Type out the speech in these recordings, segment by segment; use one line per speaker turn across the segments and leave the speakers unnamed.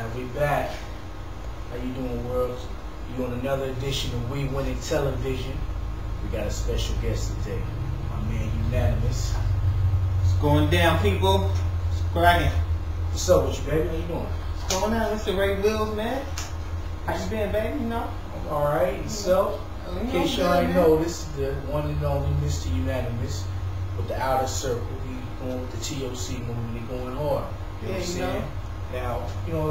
Alright, we back. How you doing, world? You on another edition of We Winning Television. We got a special guest today. My man Unanimouz.
What's going down, people? What's cracking?
What's up with you, baby? How you doing?
What's going on? It's the Ray Wills, man. How you been, baby? You know?
Alright, so in case you already know, this is the one and only Mr. Unanimouz with the Outer Circle. He going with the TOC movement. He going hard. You know what I'm saying? Now,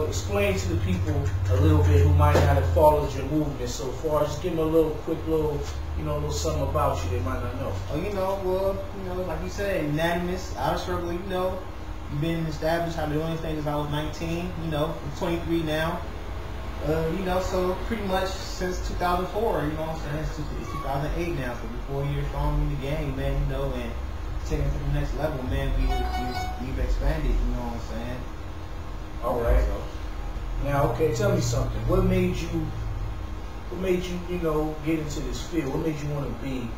explain to the people a little bit who might not have followed your movement so far. Just give them a little quick little something about you they might not know.
Oh, like you said, Unanimouz, Outer Circle, you've been established. I've been doing things since I was 19, I'm 23 now. So pretty much since 2004, it's 2008 now, so we're 4 years strong in the game, man, and taking it to the next level, man, we've expanded, you know what I'm saying?
All right. Now, okay, tell me something. What made you, get into this field? What made you want to be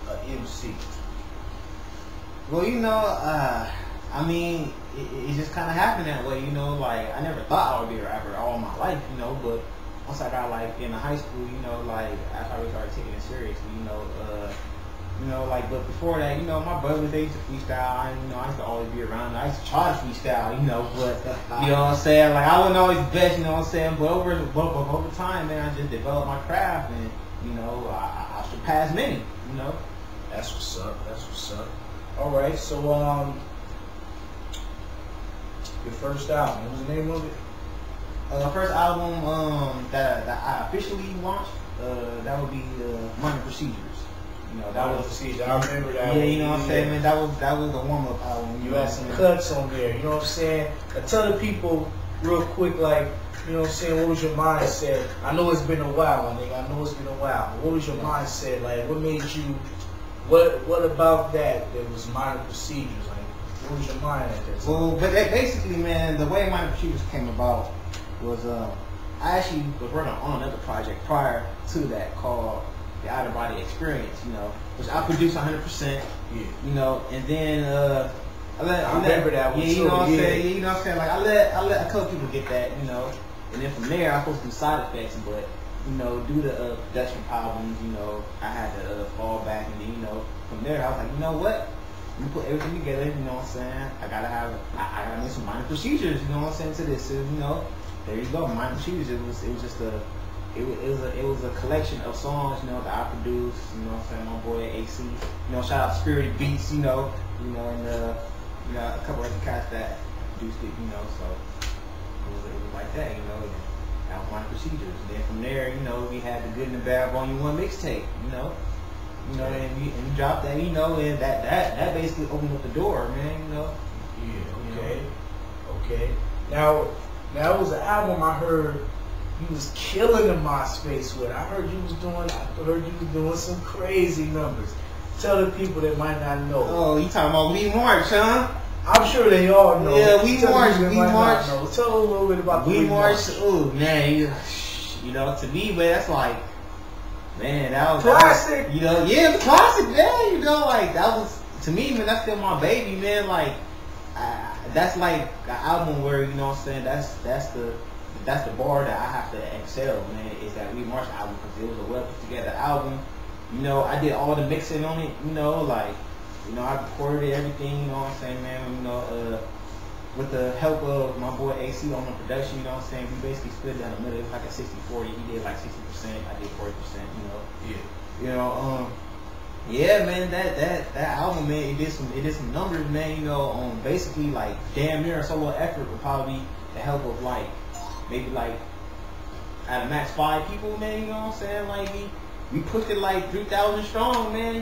an MC?
Well, it just kind of happened that way, like I never thought I would be a rapper all my life, but once I got in high school, after I really started taking it seriously, but before that, my brothers, they used to freestyle. I used to always be around. I used to try to freestyle, but you know what I'm saying? Like I wasn't always the best, you know what I'm saying? But over time, man, I just developed my craft, and I surpassed many,
That's what's up. That's what's up. All right, so your first album, what was the name of it?
The first album that I officially launched, that would be Minor Procedures.
That was procedure. I remember that.
Yeah, you know what I'm saying, man. That was the warm-up album.
You had some cuts on there. You know what I'm saying? Tell the people real quick, like, you know what I'm saying. What was your mindset? I know it's been a while, nigga. I know it's been a while. But what was your mindset? Like, what made you? What about that was Minor Procedures? Like, what was your mind at that time?
Well, but basically, man, the way Minor Procedures came about was I actually was working on another project prior to that called the Out of Body Experience, which I produced 100%.
Yeah.
And then
I remember that one.
Yeah, you know what I'm saying. You know what I'm saying. Like I let a couple people get that, and then from there I was supposed to do side effects, but due to production problems, I had to fall back, and then from there I was like, you know what? Let me put everything together. You know what I'm saying. I gotta make some Minor Procedures. You know what I'm saying to this. So, there you go. Minor Procedures. It was a collection of songs, that I produced, what I'm saying, my boy AC, shout out Spirited Beats, and a couple other cats that produced it, so it was like that, that was Minor Procedures. And then from there, we had the Good and the Bad Volume 1 mixtape, and we dropped that, and that basically opened up the door, man,
Yeah, okay. Now it was an album I heard you was killing the MySpace with. I heard you was doing some crazy numbers. Tell the people that might not know.
Oh, you talking about We March, huh?
I'm sure they all know.
Yeah, We March.
Tell a little bit about
We March. Oh man, to me, man, that's like, man, that was
classic.
Yeah, it's classic, man. Like that was, to me, man, that's still my baby, man. Like that's like an album where what I'm saying. That's the bar that I have to excel, man, is that We March album, because it was a well put together album. I did all the mixing on it, I recorded everything, you know what I'm saying, man, with the help of my boy AC on the production, you know what I'm saying, we basically split down the middle. It was like a 60-40, he did like 60%, I did 40%,
Yeah.
Yeah, man, that album, man, it did some numbers, man, on basically like damn near a solo effort with probably the help of maybe at a max 5 people, man, you know what I'm saying? Like we pushed it like 3,000 strong, man,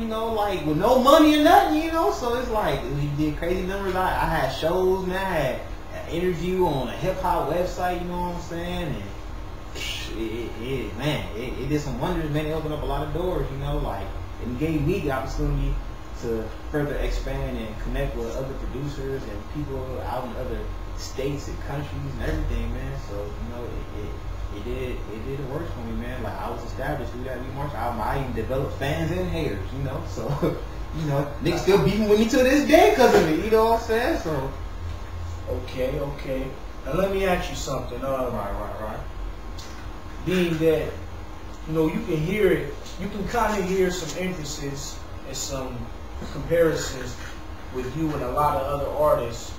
with no money or nothing, so it's like we did crazy numbers. I had shows, man, I had an interview on a hip hop website, you know what I'm saying? And it did some wonders, man. It opened up a lot of doors, it gave me the opportunity to further expand and connect with other producers and people out in other states and countries and everything, man. So it did the work for me, man. Like I was established through that We March album. I even developed fans and haters, So niggas still beefing with me to this day because of it. You know what I'm saying? So
okay. Now let me ask you something.
Right.
Being that, you know, you can hear it, you can kind of hear some emphasis and some comparisons with you and a lot of other artists.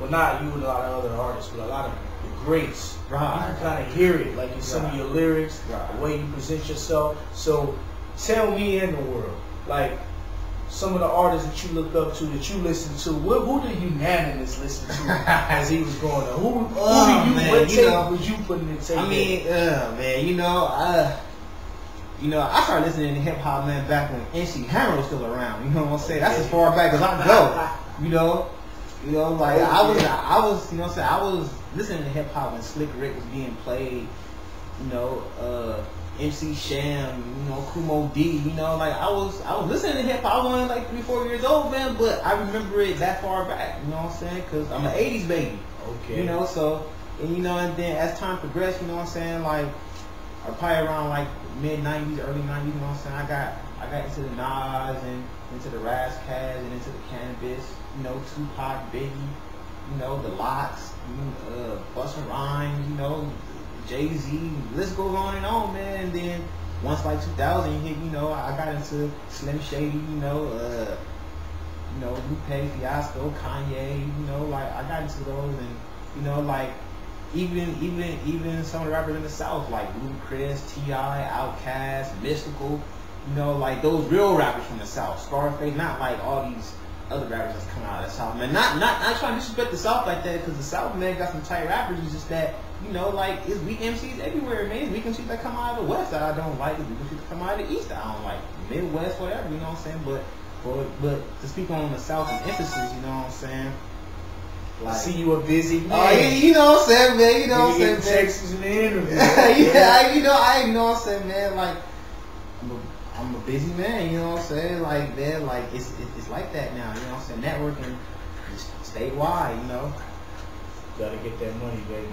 Well, not you and a lot of other artists, but a lot of the greats.
Right.
You can kind of hear it, like in some of your lyrics, the way you present yourself. So tell me and the world, like, some of the artists that you look up to, that you listen to, who did Unanimouz listen to as he was growing up? Who do you, what tape was you putting in tape?
I mean, man, you know, I started listening to hip hop, man, back when MC Hammer was still around. You know what I'm saying? That's as far back as I go. You know, like I was, you know what I'm saying? I was listening to hip hop when Slick Rick was being played. You know, MC Sham, you know, Kumo D, you know, like I was listening to hip hop. I was only like 3-4 years old, man, but I remember it that far back, you know what I'm saying? Because I'm an 80s baby.
Okay.
You know, so, and you know, and then as time progressed, you know what I'm saying, like, probably around like mid-90s, early 90s, you know what I'm saying, I got into the Nas and into the Razzcazz and into the Cannabis, you know, Tupac, Biggie, you know, the Lox, Busta Rhymes, you know, Jay-Z, list goes on and on, man. And then once like 2000 hit, you know, I got into Slim Shady, you know, Lupe Fiasco, Kanye, you know, like I got into those, and you know, like even some of the rappers in the South, like Ludacris, T.I., Outkast, Mystical, you know, like those real rappers from the South, Scarface, not like all these other rappers that's coming out of the South, man. Not trying to disrespect the South like that, because the South, man, got some tight rappers. It's just that, you know, like, it's weak MCs everywhere, man. It's weak MCs that come out of the West that I don't like. It's weak MCs that come out of the East that I don't like. Midwest, whatever, you know what I'm saying? But to speak on the South and emphasis, you know what I'm saying?
Like, I see you a busy man.
Oh, yeah, you know what I'm saying, man. You know what I'm saying, man.
Texas in the interview.
Yeah, you know what I'm saying, man. Like, I'm a busy man, you know what I'm saying? Like, man, like, it's like that now, you know what I'm saying? Networking statewide, you know?
Gotta get that money, baby.